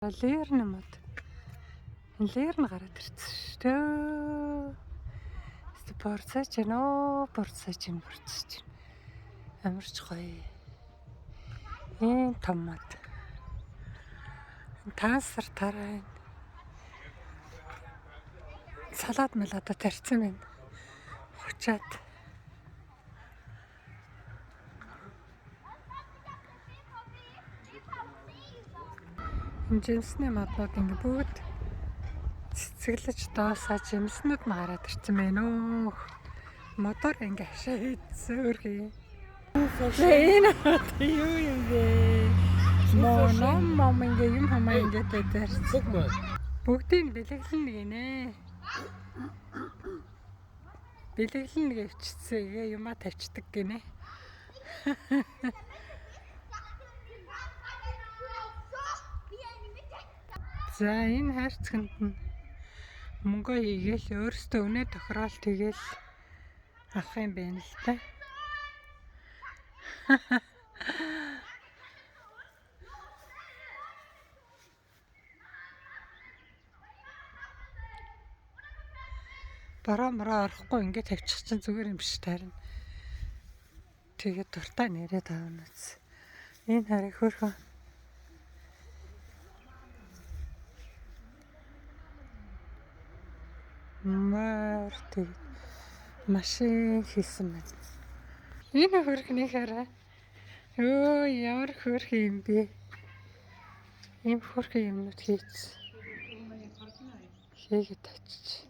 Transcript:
Лерн мод. Лерн гараад ирсэн шүү дээ. Борцооч нөө борцооч. Амарч гоё. Том мод. Тансар тараа. Салаад малада тарьсан байна. Хочаад. Жимсний моднууд ингэ бүгд цэцэглэж доосаа жимснүүд нь гараад ирсэн байна уу. Мотор ингэ хашаа хийцөөрхий. Энэ юу юм бэ? Мом ингэ юм хамаа ингэ таарсан. Бүгдийг бэлэглэн гинэ. Бэлэглэн гэвчцээ юма тавьчихдаг гинэ. За энэ хайрцагт нь мөнгө хийгээл өөрөөсөө өнөө тохирол тэгэл авах юм байна л та. Бараа орохгүй ингээд тавьчих чинь зүгээр юм биш таарна. Тэгээд дуртай нэрээ таавна үз. Энэ хариг хөрхөн. Март машин хийсэн байна. Энэ хөрхний хараа. Өө ямар хөрх юм бэ? Ийм хөрх юмнууд хийц. Хийгээд очиж.